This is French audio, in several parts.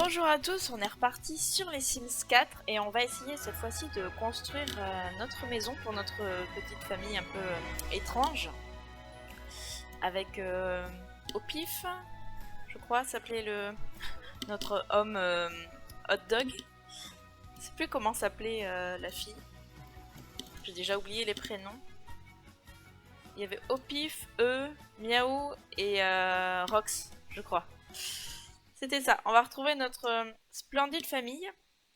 Bonjour à tous, on est reparti sur les Sims 4 et on va essayer cette fois-ci de construire notre maison pour notre petite famille un peu étrange. Avec au pif, je crois, s'appelait notre homme hot dog. Je sais plus comment s'appelait la fille. J'ai déjà oublié les prénoms. Il y avait Opif, Miaou et Rox, je crois. C'était ça. On va retrouver notre splendide famille.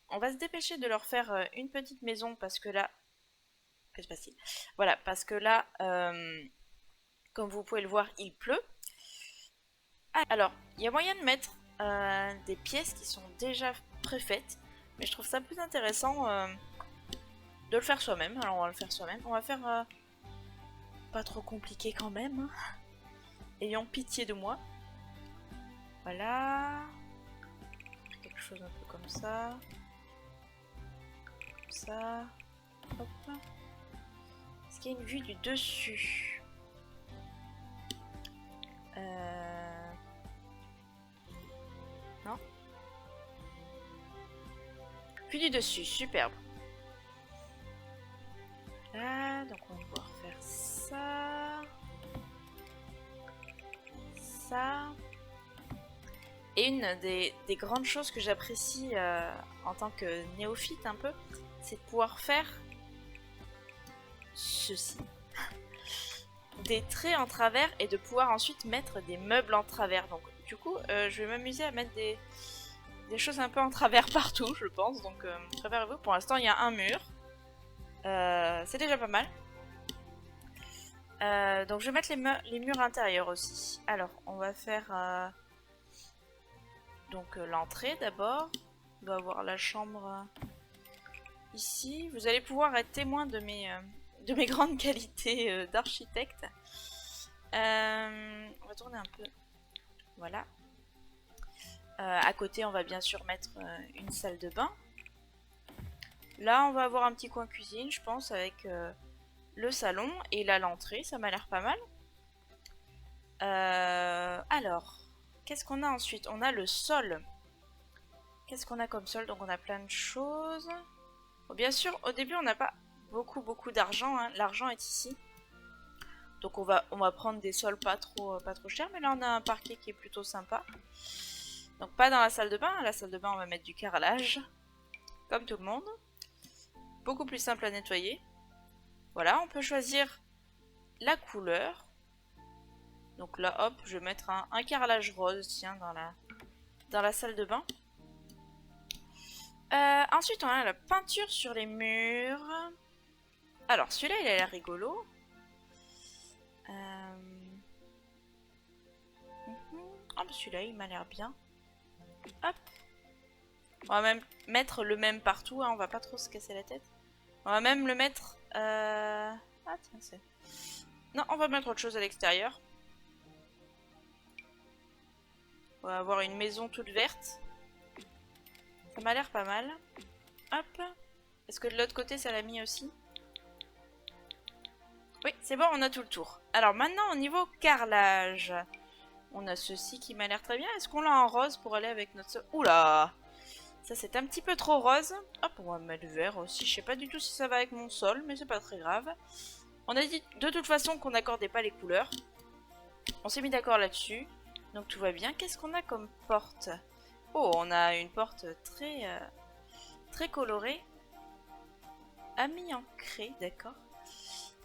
On va se dépêcher de leur faire une petite maison parce que là... Que se passe-t-il? Voilà, parce que là, comme vous pouvez le voir, il pleut. Alors, il y a moyen de mettre des pièces qui sont déjà préfaites. Mais je trouve ça plus intéressant de le faire soi-même. Alors, on va le faire soi-même. On va faire pas trop compliqué quand même. Hein. Ayons pitié de moi. Voilà. Quelque chose un peu comme ça. Comme ça. Hop. Est-ce qu'il y a une vue du dessus? Non. Vue du dessus, superbe. Là, donc on va pouvoir faire ça. Ça. Et une des grandes choses que j'apprécie en tant que néophyte un peu, c'est de pouvoir faire ceci. Des traits en travers et de pouvoir ensuite mettre des meubles en travers. Donc du coup, je vais m'amuser à mettre des choses un peu en travers partout, je pense. Donc préparez-vous. Pour l'instant, il y a un mur. C'est déjà pas mal. Donc je vais mettre les murs intérieurs aussi. Alors, on va faire... Donc l'entrée d'abord, on va avoir la chambre ici. Vous allez pouvoir être témoin de mes grandes qualités d'architecte. On va tourner un peu. Voilà. À côté, on va bien sûr mettre une salle de bain. Là, on va avoir un petit coin cuisine, je pense, avec le salon et là l'entrée. Ça m'a l'air pas mal. Alors... Qu'est-ce qu'on a ensuite? On a le sol. Qu'est-ce qu'on a comme sol? Donc on a plein de choses. Bon, bien sûr, au début on n'a pas beaucoup d'argent. Hein. L'argent est ici. Donc on va prendre des sols pas trop chers. Mais là on a un parquet qui est plutôt sympa. Donc pas dans la salle de bain. À la salle de bain on va mettre du carrelage. Comme tout le monde. Beaucoup plus simple à nettoyer. Voilà, on peut choisir la couleur. Donc là hop, je vais mettre un carrelage rose, tiens, dans la salle de bain. Ensuite, on a la peinture sur les murs. Alors, celui-là, il a l'air rigolo. Oh, celui-là, il m'a l'air bien. Hop. On va même mettre le même partout, hein, on va pas trop se casser la tête. On va même le mettre... Ah, tiens, c'est... Non, on va mettre autre chose à l'extérieur. On va avoir une maison toute verte. Ça m'a l'air pas mal. Hop. Est-ce que de l'autre côté, ça l'a mis aussi? Oui, c'est bon, on a tout le tour. Alors maintenant, au niveau carrelage, on a ceci qui m'a l'air très bien. Est-ce qu'on l'a en rose pour aller avec notre sol? Oula! Ça, c'est un petit peu trop rose. Hop, on va mettre vert aussi. Je sais pas du tout si ça va avec mon sol, mais c'est pas très grave. On a dit de toute façon qu'on n'accordait pas les couleurs. On s'est mis d'accord là-dessus. Donc tout va bien. Qu'est-ce qu'on a comme porte? Oh, on a une porte très colorée. Ami en craie, d'accord.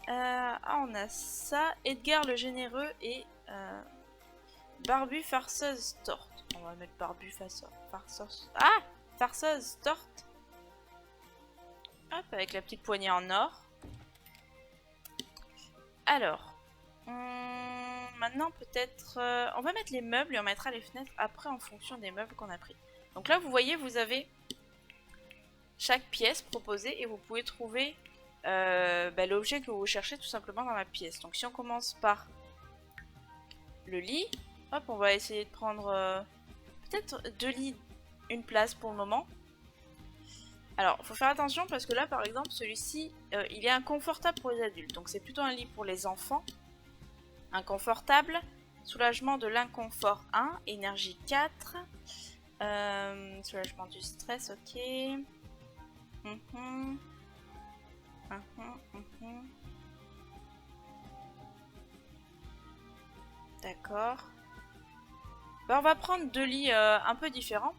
On a ça. Edgar le généreux et Barbu farceuse torte. On va mettre Barbu farceuse. Ah! Farceuse torte. Hop, avec la petite poignée en or. Alors. Maintenant, peut-être... on va mettre les meubles et on mettra les fenêtres après en fonction des meubles qu'on a pris. Donc là, vous voyez, vous avez chaque pièce proposée et vous pouvez trouver l'objet que vous cherchez tout simplement dans la pièce. Donc si on commence par le lit, hop, on va essayer de prendre peut-être 2 lits, une place pour le moment. Alors, il faut faire attention parce que là, par exemple, celui-ci, il est inconfortable pour les adultes. Donc c'est plutôt un lit pour les enfants. Inconfortable, soulagement de l'inconfort 1, énergie 4, Soulagement du stress, ok. D'accord. Bah, on va prendre deux lits un peu différents.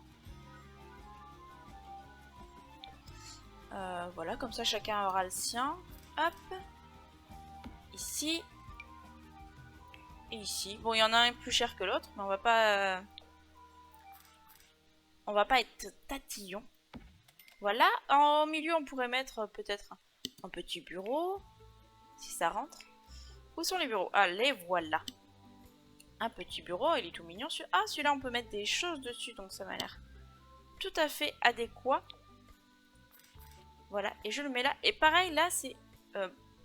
Voilà, comme ça chacun aura le sien. Hop. Ici. Et ici. Bon, il y en a un plus cher que l'autre, mais on va pas être tatillon. Voilà. En milieu, on pourrait mettre peut-être un petit bureau, si ça rentre. Où sont les bureaux? Allez, voilà. Un petit bureau, il est tout mignon. Ah, celui-là, on peut mettre des choses dessus, donc ça m'a l'air tout à fait adéquat. Voilà, et je le mets là. Et pareil, là, c'est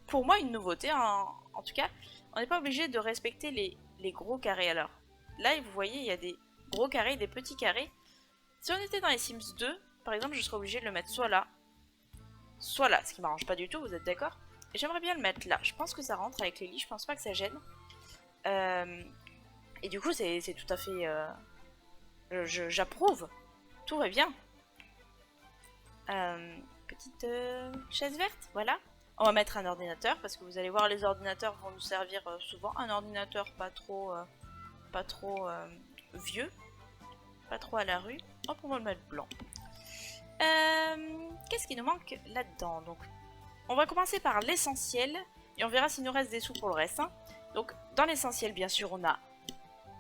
pour moi une nouveauté. En tout cas, on n'est pas obligé de respecter les gros carrés. Alors, là, vous voyez, il y a des gros carrés, des petits carrés. Si on était dans les Sims 2, par exemple, je serais obligée de le mettre soit là, ce qui m'arrange pas du tout, vous êtes d'accord? Et j'aimerais bien le mettre là. Je pense que ça rentre avec les lits, je pense pas que ça gêne. Et du coup, c'est tout à fait... j'approuve. Tout va bien. Petite chaise verte, voilà. On va mettre un ordinateur, parce que vous allez voir, les ordinateurs vont nous servir souvent. Un ordinateur pas trop vieux, pas trop à la rue. Hop, on va le mettre blanc. Qu'est-ce qui nous manque là-dedans? Donc, on va commencer par l'essentiel, et on verra s'il nous reste des sous pour le reste. Hein. Donc, dans l'essentiel, bien sûr, on a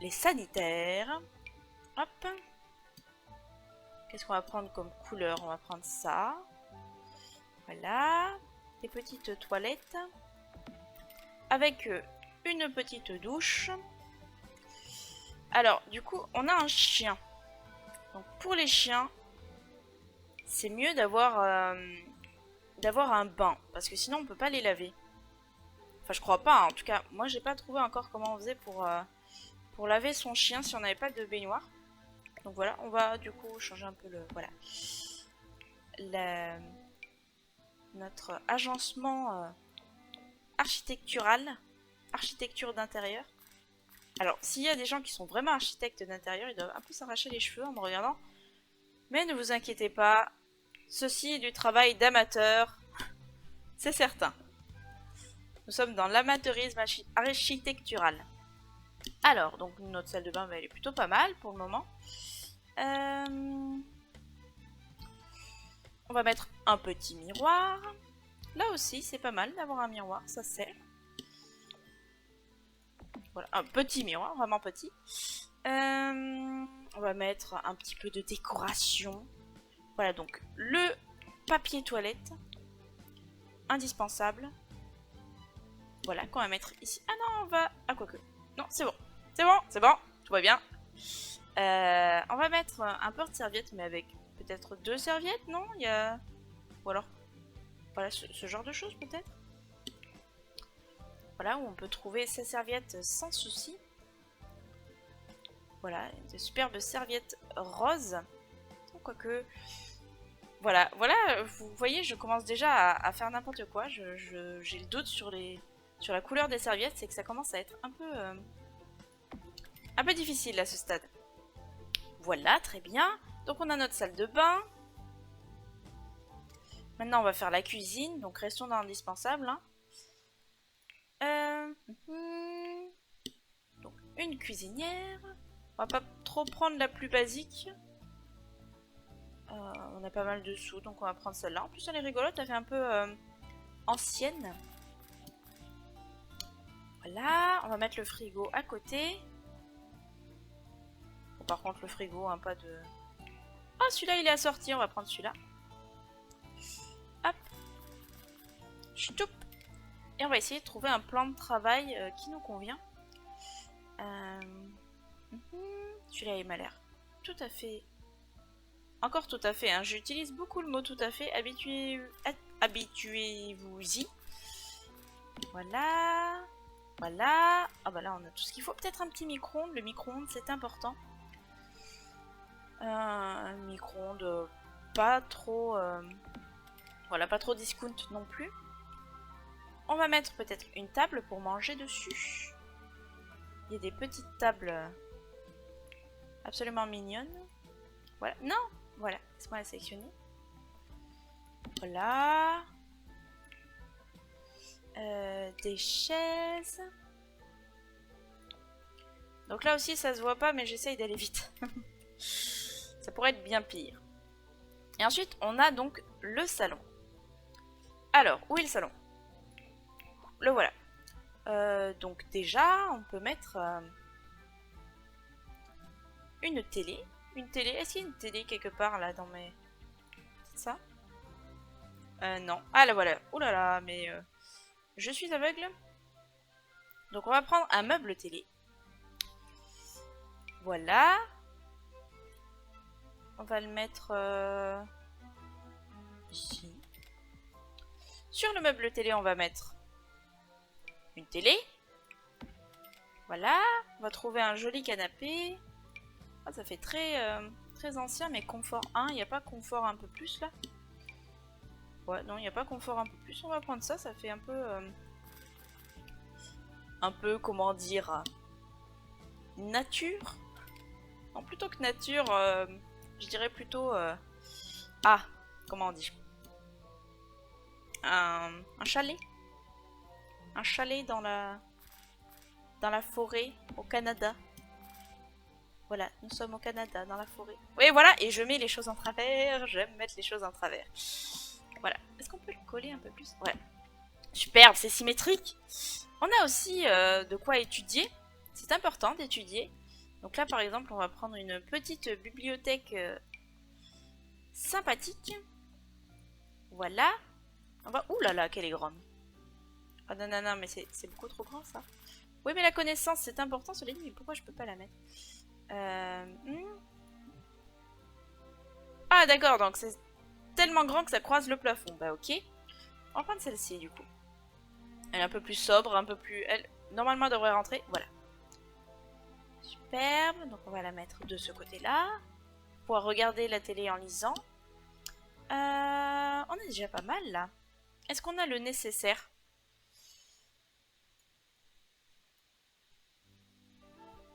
les sanitaires. Hop. Qu'est-ce qu'on va prendre comme couleur? On va prendre ça. Voilà. Des petites toilettes. Avec une petite douche. Alors, du coup, on a un chien. Donc, pour les chiens, c'est mieux d'avoir un bain. Parce que sinon, on peut pas les laver. Enfin, je crois pas. Hein. En tout cas, moi, j'ai pas trouvé encore comment on faisait pour laver son chien si on n'avait pas de baignoire. Donc voilà, on va du coup changer un peu le... Voilà. Notre agencement architectural. Architecture d'intérieur. Alors, s'il y a des gens qui sont vraiment architectes d'intérieur, ils doivent un peu s'arracher les cheveux en me regardant. Mais ne vous inquiétez pas. Ceci est du travail d'amateur. C'est certain. Nous sommes dans l'amateurisme architectural. Alors, donc notre salle de bain, elle est plutôt pas mal pour le moment. On va mettre un petit miroir. Là aussi, c'est pas mal d'avoir un miroir, ça sert. Voilà, un petit miroir, vraiment petit. On va mettre un petit peu de décoration. Voilà, donc le papier toilette. Indispensable. Voilà, qu'on va mettre ici. Ah non, on va... Ah, quoique. Non, c'est bon. C'est bon, c'est bon. Tout va bien. On va mettre un porte-serviette, mais avec peut-être 2 serviettes, non? Il y a... Ou alors... Voilà, ce genre de choses, peut-être. Voilà, où on peut trouver ses serviettes sans souci. Voilà, de superbes serviettes roses. Quoique... Voilà, voilà, vous voyez, je commence déjà à faire n'importe quoi. J'ai le doute sur la couleur des serviettes, c'est que ça commence à être un peu difficile à ce stade. Voilà, très bien. Donc on a notre salle de bain. Maintenant on va faire la cuisine, donc restons dans l'indispensable. Hein. Donc une cuisinière. On va pas trop prendre la plus basique. On a pas mal de sous, donc on va prendre celle-là. En plus elle est rigolote, elle fait un peu ancienne. Voilà, on va mettre le frigo à côté. Bon, par contre le frigo, hein, pas de... Oh, celui-là il est assorti, on va prendre celui-là. Hop. Ch'toup. Et on va essayer de trouver un plan de travail qui nous convient. Celui-là il m'a l'air tout à fait... Encore tout à fait, hein. J'utilise beaucoup le mot tout à fait. Habituez-vous-y. Voilà. Voilà. Ah bah là on a tout ce qu'il faut. Peut-être un petit micro-ondes. Le micro-ondes c'est important. Un micro-ondes pas trop... Voilà, pas trop discount non plus. On va mettre peut-être une table pour manger dessus. Il y a des petites tables absolument mignonnes. Voilà. Non. Voilà. Laisse-moi la sélectionner. Voilà. Des chaises. Donc là aussi, ça se voit pas, mais j'essaye d'aller vite. Ça pourrait être bien pire. Et ensuite, on a donc le salon. Alors, où est le salon? Le voilà. Donc déjà, on peut mettre une télé. Une télé. Est-ce qu'il y a une télé quelque part là dans mes... C'est ça? Non. Ah là voilà. Ouh là là, mais je suis aveugle. Donc on va prendre un meuble télé. Voilà. On va le mettre ici. Sur le meuble télé, on va mettre une télé. Voilà. On va trouver un joli canapé. Ah, ça fait très, très ancien, mais confort 1. Il n'y a pas confort un peu plus là? Ouais, non, il n'y a pas confort un peu plus. On va prendre ça. Ça fait un peu, comment dire, nature. Non, plutôt que nature, je dirais plutôt... Ah, comment on dit? Un chalet. Un chalet dans la forêt, au Canada. Voilà, nous sommes au Canada, dans la forêt. Oui, voilà, et je mets les choses en travers. J'aime mettre les choses en travers. Voilà. Est-ce qu'on peut le coller un peu plus? Ouais. Superbe, c'est symétrique. On a aussi de quoi étudier. C'est important d'étudier. Donc là, par exemple, on va prendre une petite bibliothèque sympathique. Voilà. On va... Ouh là là, qu'elle est grande. Ah non, non, non, mais c'est beaucoup trop grand, ça. Oui, mais la connaissance, c'est important, cela dit, mais pourquoi je peux pas la mettre? Ah, d'accord, donc c'est tellement grand que ça croise le plafond. Bah, ok. On va prendre celle-ci, du coup. Elle est un peu plus sobre, un peu plus... Elle, normalement, elle devrait rentrer. Voilà. Superbe. Donc, on va la mettre de ce côté-là. Pour regarder la télé en lisant. On est déjà pas mal, là. Est-ce qu'on a le nécessaire?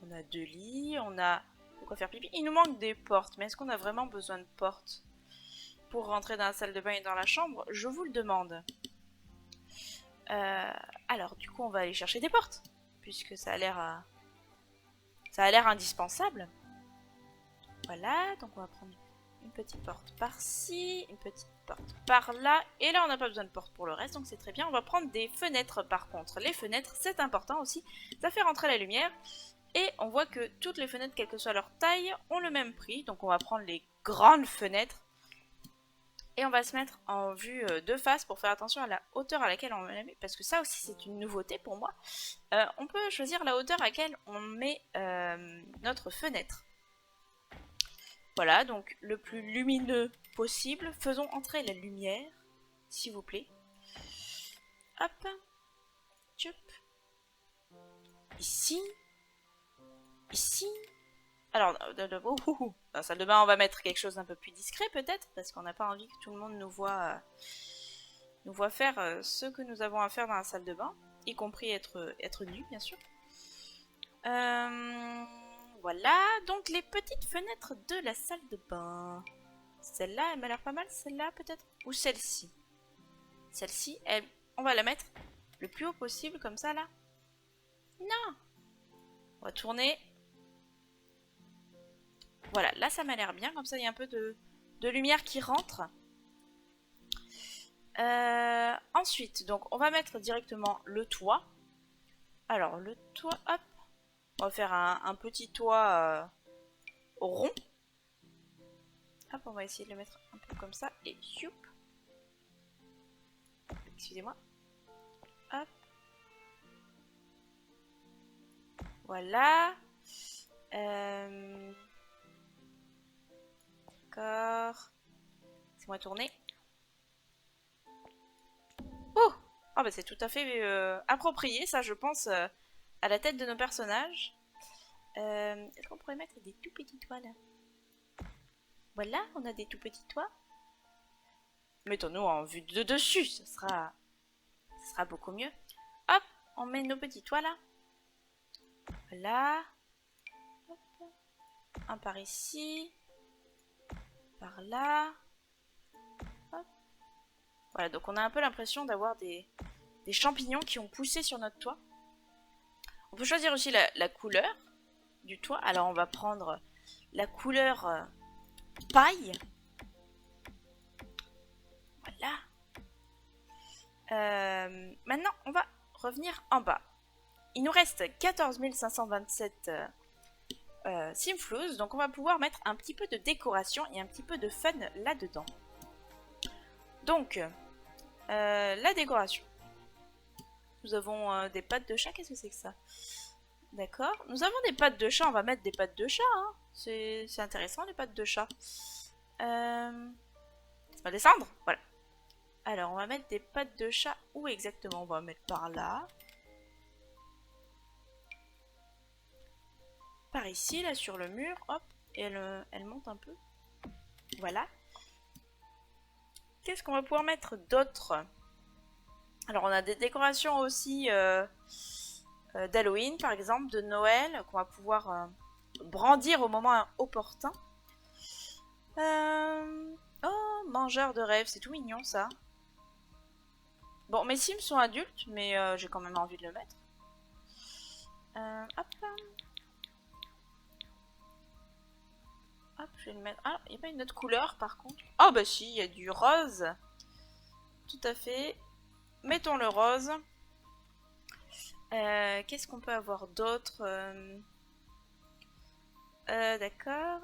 On a 2 lits, on a de quoi faire pipi. Il nous manque des portes, mais est-ce qu'on a vraiment besoin de portes pour rentrer dans la salle de bain et dans la chambre? Je vous le demande. Alors, du coup, on va aller chercher des portes, puisque ça a l'air indispensable. Voilà, donc on va prendre une petite porte par-ci, une petite porte par-là, et là, on n'a pas besoin de porte pour le reste, donc c'est très bien. On va prendre des fenêtres, par contre. Les fenêtres, c'est important aussi, ça fait rentrer la lumière. Et on voit que toutes les fenêtres, quelle que soit leur taille, ont le même prix. Donc on va prendre les grandes fenêtres. Et on va se mettre en vue de face pour faire attention à la hauteur à laquelle on la met. Parce que ça aussi c'est une nouveauté pour moi. On peut choisir la hauteur à laquelle on met notre fenêtre. Voilà, donc le plus lumineux possible. Faisons entrer la lumière, s'il vous plaît. Hop. Tchoup. Ici. Ici. Alors, dans la salle de bain, on va mettre quelque chose d'un peu plus discret peut-être, parce qu'on n'a pas envie que tout le monde nous voit faire ce que nous avons à faire dans la salle de bain, y compris être nu, bien sûr. Voilà, donc les petites fenêtres de la salle de bain. Celle-là, elle m'a l'air pas mal, celle-là peut-être? Ou celle-ci? Celle-ci, on va la mettre le plus haut possible, comme ça, là. Non! On va tourner. Voilà, là ça m'a l'air bien, comme ça il y a un peu de lumière qui rentre. Ensuite, donc on va mettre directement le toit. Alors le toit, hop, on va faire un petit toit rond. Hop, on va essayer de le mettre un peu comme ça, et youp. Excusez-moi. Hop. Voilà. D'accord. Laissez-moi tourner. Oh! Ah bah c'est tout à fait approprié, ça je pense, à la tête de nos personnages. Est-ce qu'on pourrait mettre des tout petits toits là? Voilà, on a des tout petits toits. Mettons-nous en vue de dessus, ce sera beaucoup mieux. Hop, on met nos petits toits là. Voilà. Hop. Un par ici. par là. Hop. Voilà, donc on a un peu l'impression d'avoir des champignons qui ont poussé sur notre toit. On peut choisir aussi la couleur du toit. Alors on va prendre la couleur paille. Voilà. Maintenant, on va revenir en bas. Il nous reste 14 527 Simflouz, donc on va pouvoir mettre un petit peu de décoration et un petit peu de fun là-dedans. Donc, la décoration. Nous avons des pattes de chat, qu'est-ce que c'est que ça? D'accord. Nous avons des pattes de chat, on va mettre des pattes de chat. Hein. C'est intéressant les pattes de chat. On va descendre, voilà. Alors, on va mettre des pattes de chat. Où exactement? On va mettre par là. Par ici, là, sur le mur. Hop. Et elle monte un peu. Voilà. Qu'est-ce qu'on va pouvoir mettre d'autre? Alors, on a des décorations aussi d'Halloween, par exemple, de Noël, qu'on va pouvoir brandir au moment opportun. Oh, mangeur de rêves, c'est tout mignon, ça. Bon, mes Sims sont adultes, mais j'ai quand même envie de le mettre. Hop. Hop, je vais le mettre. Ah, il n'y a pas une autre couleur, par contre. Oh, bah si, il y a du rose. Tout à fait. Mettons le rose. Qu'est-ce qu'on peut avoir d'autre? D'accord.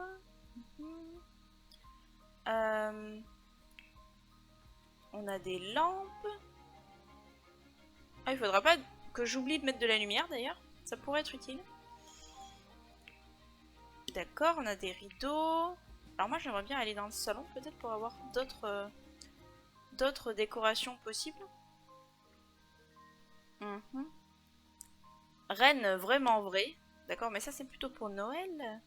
On a des lampes. Ah, il faudra pas que j'oublie de mettre de la lumière d'ailleurs. Ça pourrait être utile. D'accord, on a des rideaux. Alors moi j'aimerais bien aller dans le salon peut-être pour avoir d'autres décorations possibles. Reine vraiment vraie. D'accord, mais ça c'est plutôt pour Noël.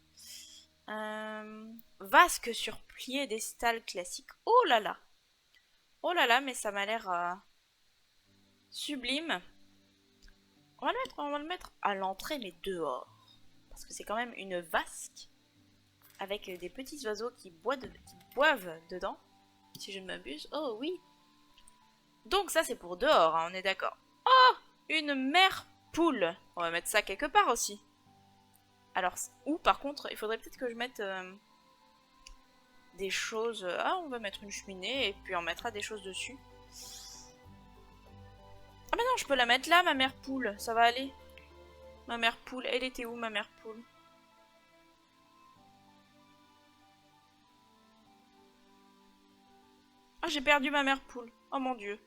Vasque sur plié des stalles classiques. Oh là là. Oh là là, mais ça m'a l'air sublime. On va le mettre à l'entrée, mais dehors. Parce que c'est quand même une vasque. Avec des petits oiseaux qui boivent dedans. Si je ne m'abuse. Oh oui. Donc ça c'est pour dehors, hein, on est d'accord. Oh, une mère poule. On va mettre ça quelque part aussi. Alors, ou par contre, il faudrait peut-être que je mette des choses... Ah, on va mettre une cheminée et puis on mettra des choses dessus. Ah mais non, je peux la mettre là, ma mère poule. Ça va aller. Ma mère poule. Elle était où, ma mère poule? Ah, j'ai perdu ma mère poule. Oh mon dieu.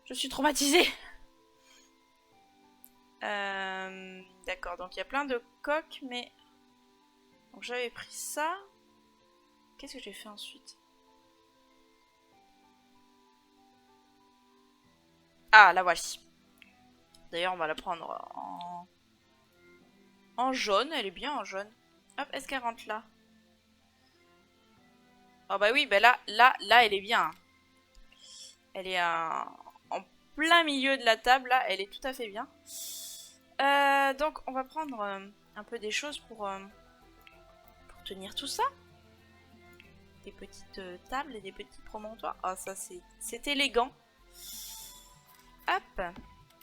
Je suis traumatisée. D'accord, donc il y a plein de coques, mais... Donc j'avais pris ça. Qu'est-ce que j'ai fait ensuite? Ah, la voici. D'ailleurs, on va la prendre en jaune. Elle est bien en jaune. Hop, est-ce qu'elle rentre là? Oh bah oui, bah là, elle est bien. Elle est en plein milieu de la table, là. Elle est tout à fait bien. Donc, on va prendre un peu des choses pour tenir tout ça. Des petites tables et des petits promontoires. Ah, ça, c'est élégant. Hop.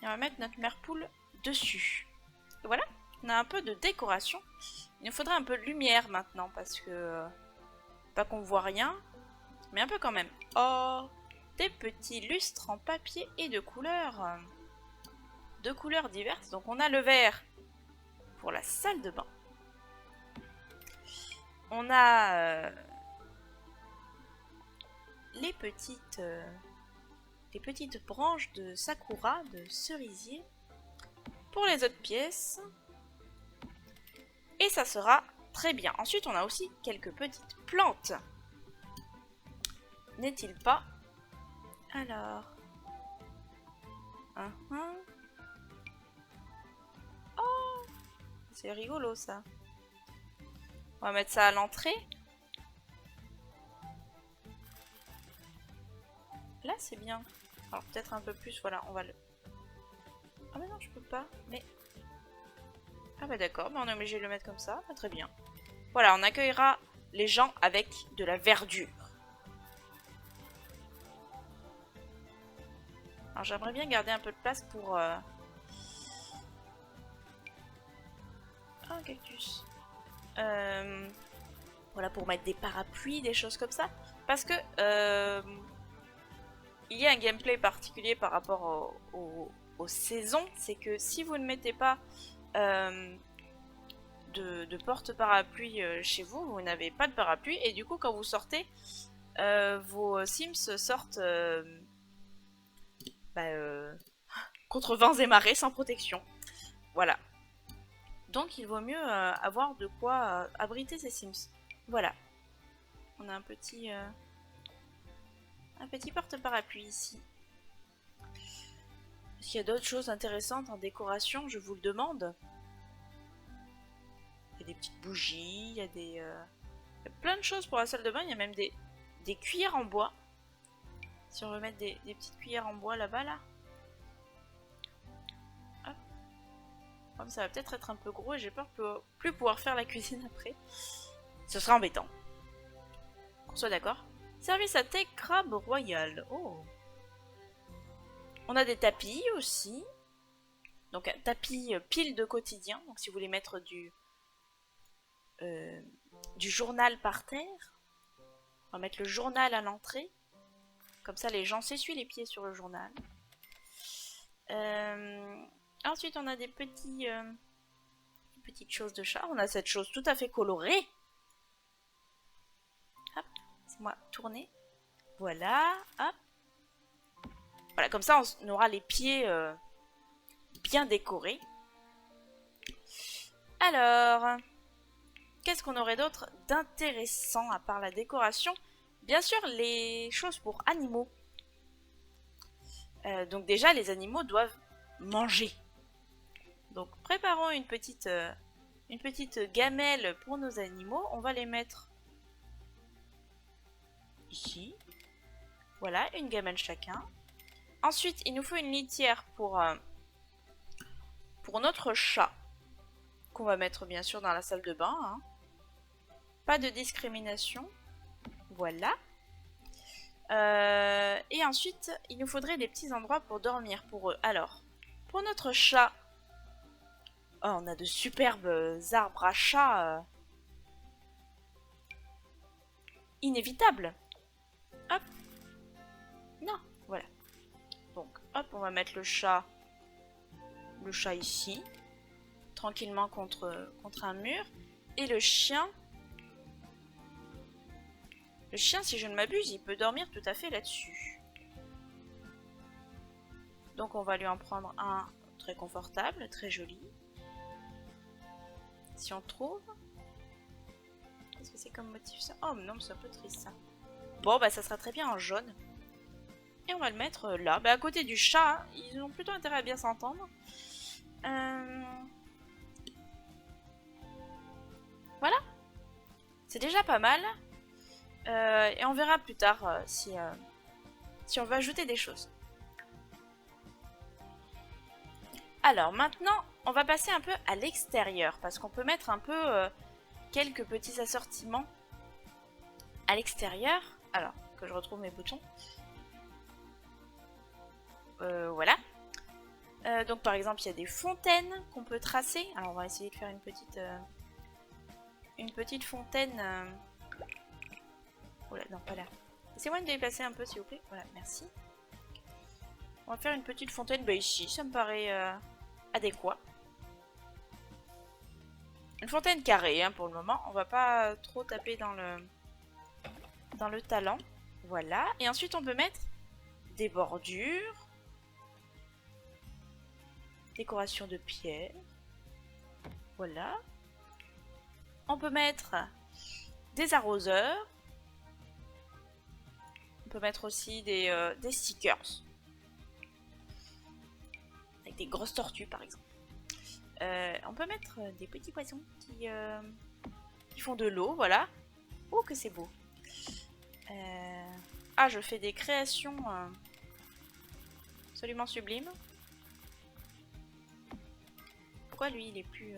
Et on va mettre notre mère poule dessus. Et voilà, on a un peu de décoration. Il nous faudrait un peu de lumière maintenant parce que... pas qu'on voit rien, mais un peu quand même. Oh, des petits lustres en papier et de couleurs. De couleurs diverses. Donc on a le vert pour la salle de bain. On a les petites branches de sakura, de cerisier pour les autres pièces. Et ça sera très bien. Ensuite, on a aussi quelques petites plantes. N'est-il pas? Alors... Oh, c'est rigolo ça. On va mettre ça à l'entrée. Là, c'est bien. Alors, peut-être un peu plus, voilà, on va le... Ah mais non, je peux pas, mais... Ah bah d'accord, on est obligé de le mettre comme ça, très bien. Voilà, on accueillera les gens avec de la verdure. Alors j'aimerais bien garder un peu de place pour... un cactus. Voilà, pour mettre des parapluies, des choses comme ça. Parce que il y a un gameplay particulier par rapport aux saisons. C'est que si vous ne mettez pas de porte-parapluie chez vous, vous n'avez pas de parapluie. Et du coup, quand vous sortez, vos Sims sortent contre vents et marées sans protection. Voilà. Donc il vaut mieux avoir de quoi abriter ses Sims. Voilà. On a un petit porte-parapluie ici. Est-ce qu'il y a d'autres choses intéressantes en décoration? Je vous le demande. Il y a des petites bougies, il y a des... il y a plein de choses pour la salle de bain. Il y a même des cuillères en bois. Si on veut mettre des petites cuillères en bois là-bas, là. Hop. Comme ça va peut-être être un peu gros et j'ai peur de plus pouvoir faire la cuisine après. Ce sera embêtant. Qu'on soit d'accord. Service à thé crabe royal. Oh. On a des tapis aussi. Donc un tapis pile de quotidien. Donc si vous voulez mettre du journal par terre. On va mettre le journal à l'entrée. Comme ça les gens s'essuient les pieds sur le journal. Ensuite on a des petites choses de chat. On a cette chose tout à fait colorée. Hop, laissez-moi tourner. Voilà, hop. Voilà, comme ça on aura les pieds bien décorés. Alors, qu'est-ce qu'on aurait d'autre d'intéressant à part la décoration? Bien sûr, les choses pour animaux. Donc déjà, les animaux doivent manger. Donc préparons une petite gamelle pour nos animaux. On va les mettre ici. Voilà, une gamelle chacun. Ensuite, il nous faut une litière pour notre chat. Qu'on va mettre bien sûr dans la salle de bain. Hein. Pas de discrimination. Voilà. Et ensuite, il nous faudrait des petits endroits pour dormir pour eux. Alors, pour notre chat, oh, on a de superbes arbres à chat inévitables. Hop. Non, voilà. Donc, hop, on va mettre le chat ici, tranquillement contre un mur. Et le chien, si je ne m'abuse, il peut dormir tout à fait là-dessus. Donc on va lui en prendre un très confortable, très joli. Si on trouve. Qu'est-ce que c'est comme motif ça? Oh non, c'est un peu triste ça. Bon, bah ça sera très bien en jaune. Et on va le mettre là, à côté du chat. Hein. Ils ont plutôt intérêt à bien s'entendre. Voilà. C'est déjà pas mal. Et on verra plus tard si on veut ajouter des choses. Alors maintenant, on va passer un peu à l'extérieur. Parce qu'on peut mettre un peu quelques petits assortiments à l'extérieur. Alors, que je retrouve mes boutons. Voilà. Donc par exemple, il y a des fontaines qu'on peut tracer. Alors on va essayer de faire une petite fontaine. Oh là, non, pas là. Laissez-moi me déplacer un peu s'il vous plaît. Voilà, merci. On va faire une petite fontaine ici, ça me paraît adéquat. Une fontaine carrée hein, pour le moment. On va pas trop taper dans le talent. Voilà. Et ensuite on peut mettre des bordures. Décoration de pierre. Voilà. On peut mettre des arroseurs. On peut mettre aussi des stickers. Avec des grosses tortues par exemple. On peut mettre des petits poissons qui font de l'eau, voilà. Oh que c'est beau. Ah, je fais des créations absolument sublimes. Pourquoi lui il est plus...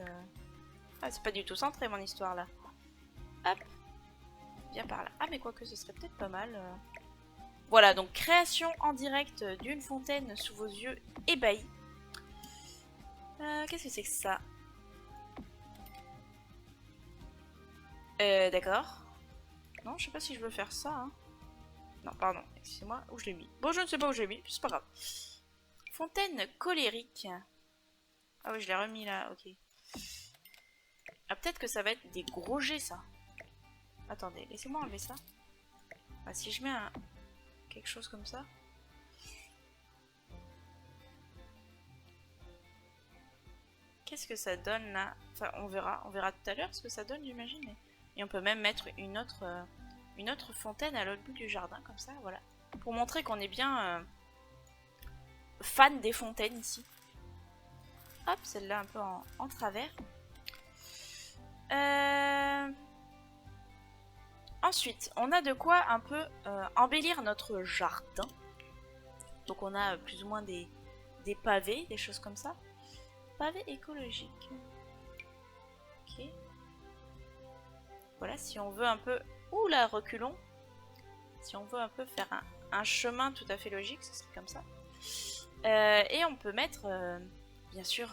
Ah, c'est pas du tout centré mon histoire là. Hop. Viens par là. Ah, mais quoique, ce serait peut-être pas mal. Voilà, donc création en direct d'une fontaine sous vos yeux ébahis. Qu'est-ce que c'est que ça? D'accord. Non, je sais pas si je veux faire ça. Hein. Non, pardon, excusez-moi, où je l'ai mis. Bon, je ne sais pas où je l'ai mis, c'est pas grave. Fontaine colérique. Ah oui, je l'ai remis là, ok. Ah, peut-être que ça va être des gros jets, ça. Attendez, laissez-moi enlever ça. Ah, si je mets quelque chose comme ça. Qu'est-ce que ça donne là? Enfin, on verra tout à l'heure ce que ça donne, j'imagine. Et on peut même mettre une autre fontaine à l'autre bout du jardin, comme ça, voilà. Pour montrer qu'on est bien fan des fontaines ici. Hop, celle-là un peu en travers. Ensuite, on a de quoi un peu embellir notre jardin. Donc on a plus ou moins des pavés, des choses comme ça. Pavés écologiques. Ok. Voilà, si on veut un peu... Ouh là, reculons. Si on veut un peu faire un chemin tout à fait logique, ce serait comme ça. Et on peut mettre, bien sûr,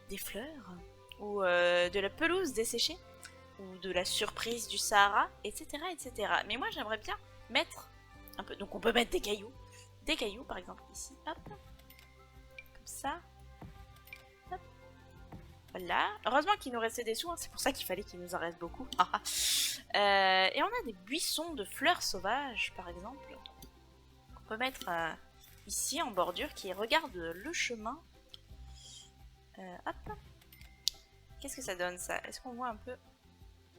des fleurs, ou de la pelouse desséchée, ou de la surprise du Sahara, etc. etc. Mais moi, j'aimerais bien mettre un peu... Donc on peut mettre des cailloux par exemple ici, hop, comme ça. Hop. Voilà. Heureusement qu'il nous restait des sous, hein. C'est pour ça qu'il fallait qu'il nous en reste beaucoup. Et on a des buissons de fleurs sauvages, par exemple, qu'on peut mettre ici en bordure, qui regardent le chemin. Hop. Qu'est-ce que ça donne, ça? Est-ce qu'on voit un peu?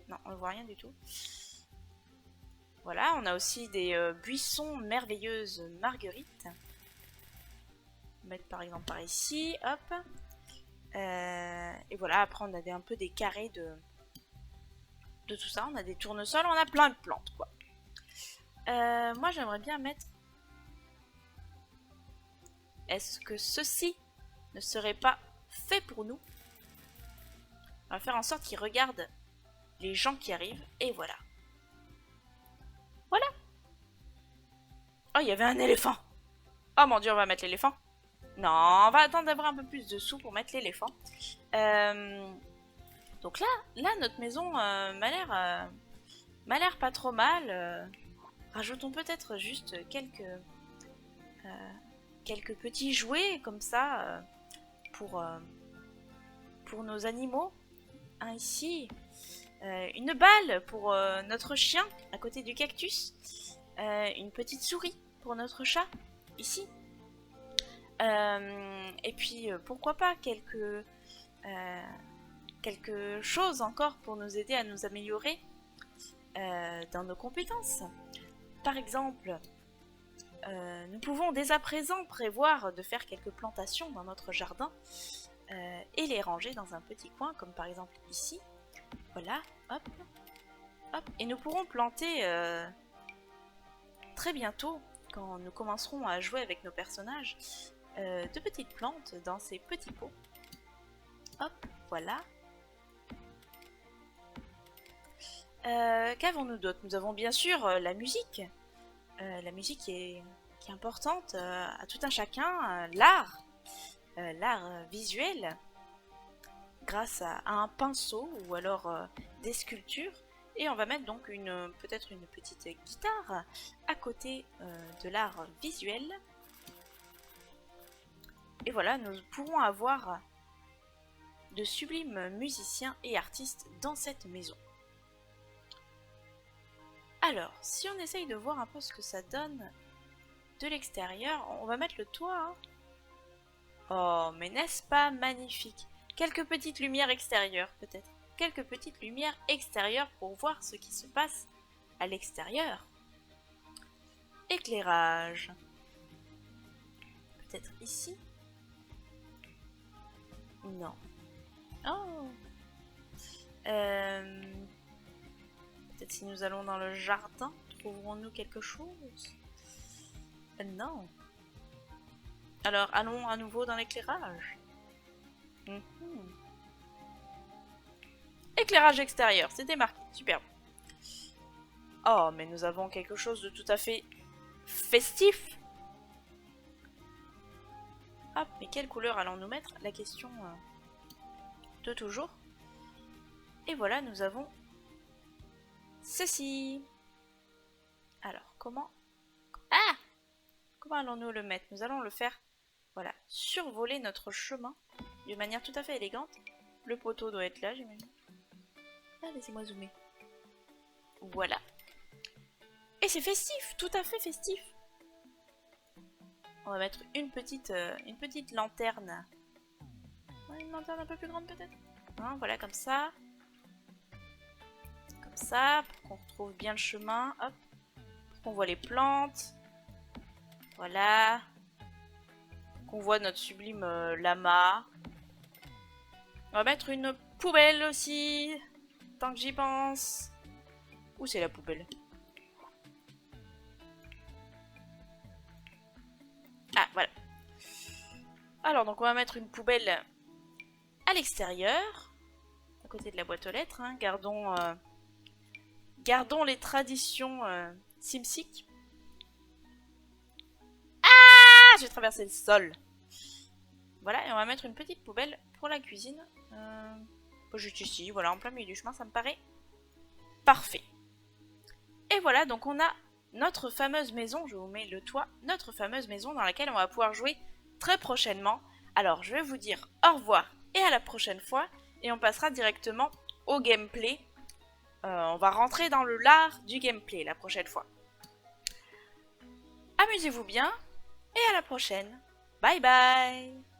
Non, on ne voit rien du tout. Voilà, on a aussi des buissons merveilleuses marguerites. On va mettre par exemple par ici, hop. Et voilà, après on a un peu des carrés de tout ça. On a des tournesols, on a plein de plantes, quoi. Moi, j'aimerais bien mettre... Est-ce que ceci ne serait pas fait pour nous? On va faire en sorte qu'ils regardent les gens qui arrivent. Et voilà. Voilà. Oh, il y avait un éléphant. Oh mon dieu, on va mettre l'éléphant. Non, on va attendre d'avoir un peu plus de sous pour mettre l'éléphant. Donc là, notre maison m'a l'air pas trop mal. Rajoutons peut-être juste quelques petits jouets comme ça pour nos animaux. Un ici, une balle pour notre chien à côté du cactus, une petite souris pour notre chat ici. Et puis pourquoi pas quelques choses encore pour nous aider à nous améliorer dans nos compétences. Par exemple, nous pouvons dès à présent prévoir de faire quelques plantations dans notre jardin et les ranger dans un petit coin, comme par exemple ici. Voilà, hop, hop. Et nous pourrons planter très bientôt, quand nous commencerons à jouer avec nos personnages, de petites plantes dans ces petits pots. Hop, voilà. Qu'avons-nous d'autre? Nous avons bien sûr la musique. La musique qui est importante à tout un chacun. L'art visuel, grâce à un pinceau ou alors des sculptures. Et on va mettre donc peut-être une petite guitare à côté de l'art visuel. Et voilà, nous pourrons avoir de sublimes musiciens et artistes dans cette maison. Alors, si on essaye de voir un peu ce que ça donne de l'extérieur, on va mettre le toit. Hein. Oh, mais n'est-ce pas magnifique? Quelques petites lumières extérieures, peut-être. Quelques petites lumières extérieures pour voir ce qui se passe à l'extérieur. Éclairage. Peut-être ici? Non. Oh. Peut-être si nous allons dans le jardin, trouverons-nous quelque chose? Non. Alors, allons à nouveau dans l'éclairage. Éclairage extérieur, c'était marqué, superbe. Oh, mais nous avons quelque chose de tout à fait festif. Hop, mais quelle couleur allons-nous mettre? La question de toujours. Et voilà, nous avons ceci. Alors, comment... Ah! Comment allons-nous le mettre? Nous allons le faire, voilà, survoler notre chemin d'une manière tout à fait élégante. Le poteau doit être là, j'imagine. Ah, laissez-moi zoomer. Voilà. Et c'est festif, tout à fait festif. On va mettre une petite lanterne. Une lanterne un peu plus grande peut-être. Hein, voilà, comme ça. Comme ça, pour qu'on retrouve bien le chemin. Hop. Pour qu'on voit les plantes. Voilà. Qu'on voit notre sublime lama. On va mettre une poubelle aussi. Tant que j'y pense. Où c'est la poubelle? Ah, voilà. Alors, donc on va mettre une poubelle à l'extérieur. À côté de la boîte aux lettres. Hein. Gardons les traditions SimSic. Ah, j'ai traversé le sol. Voilà, et on va mettre une petite poubelle pour la cuisine. Juste ici, voilà, en plein milieu du chemin, ça me paraît parfait. Et voilà, donc on a notre fameuse maison, je vous mets le toit, notre fameuse maison dans laquelle on va pouvoir jouer très prochainement. Alors, je vais vous dire au revoir et à la prochaine fois, et on passera directement au gameplay. On va rentrer dans le lard du gameplay la prochaine fois. Amusez-vous bien, et à la prochaine. Bye bye!